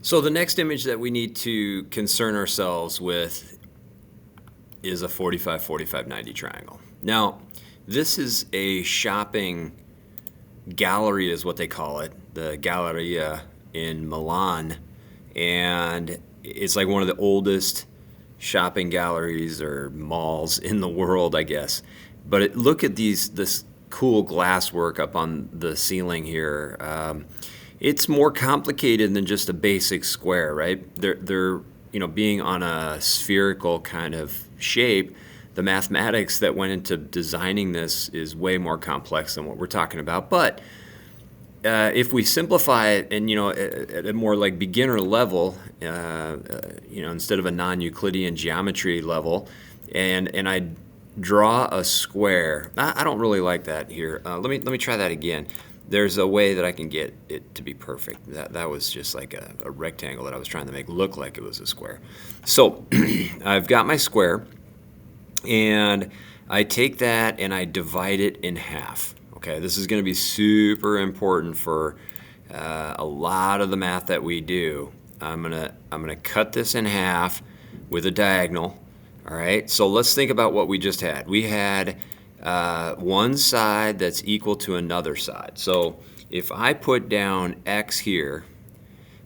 So the next image that we need to concern ourselves with is a 45, 45, 90 triangle. Now, this is a shopping gallery is what they call it, the Galleria in Milan. And it's like one of the oldest shopping galleries or malls in the world, I guess. But look at this cool glass work up on the ceiling here. It's more complicated than just a basic square, right? They're being on a spherical kind of shape. The mathematics that went into designing this is way more complex than what we're talking about. But if we simplify it and, at a more like beginner level, instead of a non-Euclidean geometry level, and I draw a square. I don't really like that here. Let me try that again. There's a way that I can get it to be perfect. That was just like a rectangle that I was trying to make look like it was a square. So I've got my square, and I take that and I divide it in half. Okay, this is going to be super important for a lot of the math that we do. I'm gonna cut this in half with a diagonal. All right, so let's think about what we just had. We had one side that's equal to another side. So if I put down x here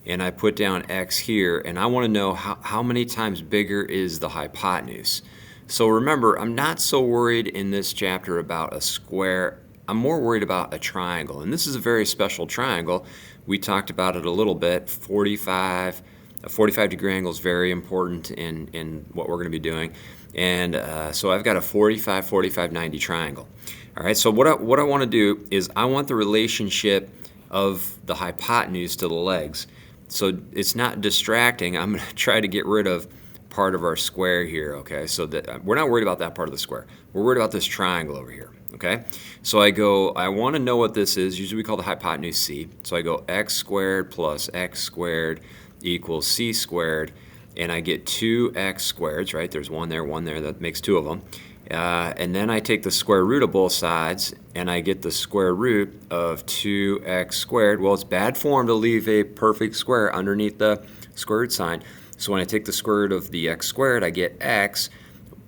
and I put down x here, and I want to know how many times bigger is the hypotenuse. So remember, I'm not so worried in this chapter about a square. I'm more worried about a triangle, and this is a very special triangle. We talked about it a little bit. A 45 degree angle is very important in what we're going to be doing. And so I've got a 45, 45, 90 triangle. All right, so what I want to do is I want the relationship of the hypotenuse to the legs. So it's not distracting. I'm going to try to get rid of part of our square here, okay? So that we're not worried about that part of the square. We're worried about this triangle over here, okay? So I want to know what this is. Usually we call the hypotenuse c. So I go x squared plus x squared equals c squared, and I get 2x squareds, right? There's one there, that makes two of them. And then I take the square root of both sides, and I get the square root of 2x squared. Well, it's bad form to leave a perfect square underneath the square root sign. So when I take the square root of the x squared, I get x.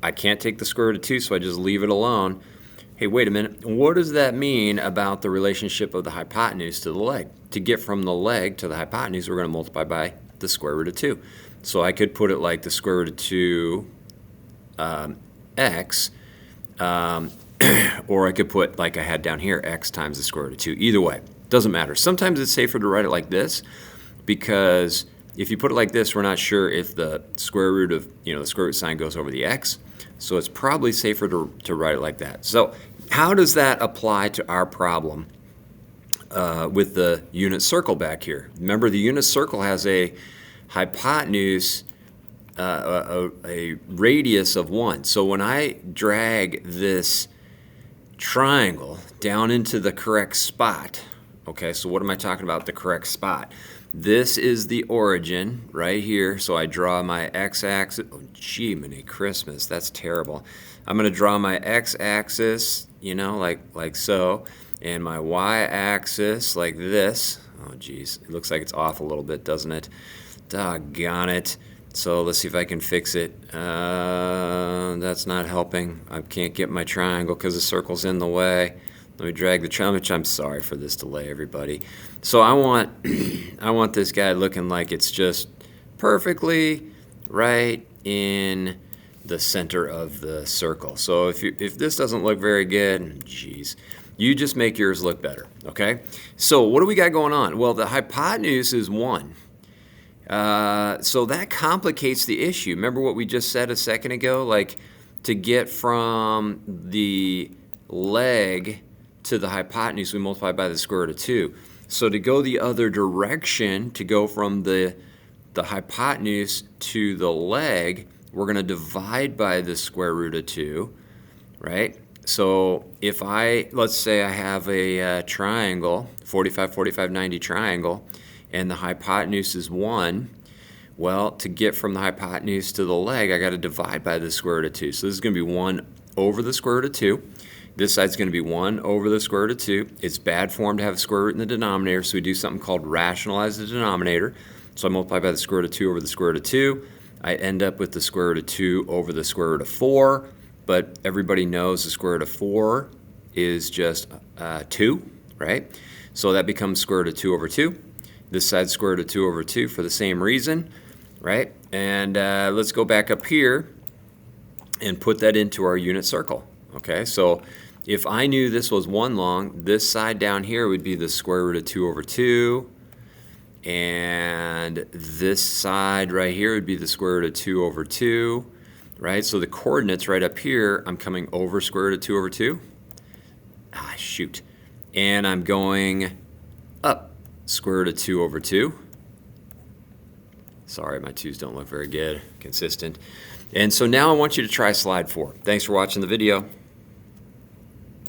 I can't take the square root of 2, so I just leave it alone. Hey, wait a minute. What does that mean about the relationship of the hypotenuse to the leg? To get from the leg to the hypotenuse, we're going to multiply by the square root of 2. So I could put it like the square root of 2 x, or I could put, like I had down here, x times the square root of 2. Either way, doesn't matter. Sometimes it's safer to write it like this, because if you put it like this, we're not sure if the square root of, the square root sign goes over the x. So it's probably safer to write it like that. So how does that apply to our problem with the unit circle back here? Remember, the unit circle has a hypotenuse, a radius of 1. So when I drag this triangle down into the correct spot, okay, so what am I talking about, the correct spot? This is the origin right here. So I draw my x-axis. Oh, gee, many Christmas. That's terrible. I'm going to draw my x-axis, like so, and my y-axis like this. Oh, geez. It looks like it's off a little bit, doesn't it? Doggone it. So let's see if I can fix it. That's not helping. I can't get my triangle because the circle's in the way. Let me drag the triangle, which I'm sorry for this delay, everybody. So I want this guy looking like it's just perfectly right in the center of the circle. So if this doesn't look very good, geez, you just make yours look better, okay? So what do we got going on? Well, the hypotenuse is 1. So that complicates the issue. Remember what we just said a second ago? Like, to get from the leg to the hypotenuse, we multiply by the square root of 2. So to go the other direction, to go from the hypotenuse to the leg, we're going to divide by the square root of 2, right? So if let's say I have a triangle, 45, 45, 90 triangle, and the hypotenuse is 1, well, to get from the hypotenuse to the leg, I got to divide by the square root of 2. So this is going to be 1 over the square root of 2. This side's going to be 1 over the square root of 2. It's bad form to have a square root in the denominator, so we do something called rationalize the denominator. So I multiply by the square root of 2 over the square root of 2. I end up with the square root of 2 over the square root of 4, but everybody knows the square root of 4 is just 2, right? So that becomes square root of 2 over 2. This side's square root of 2 over 2 for the same reason, right? And let's go back up here and put that into our unit circle. Okay, so if I knew this was 1 long, this side down here would be the square root of 2 over 2, and this side right here would be the square root of 2 over 2, right? So the coordinates right up here, I'm coming over square root of 2 over 2. Ah, shoot. And I'm going up square root of 2 over 2. Sorry, my 2's don't look very good, consistent. And so now I want you to try slide 4. Thanks for watching the video.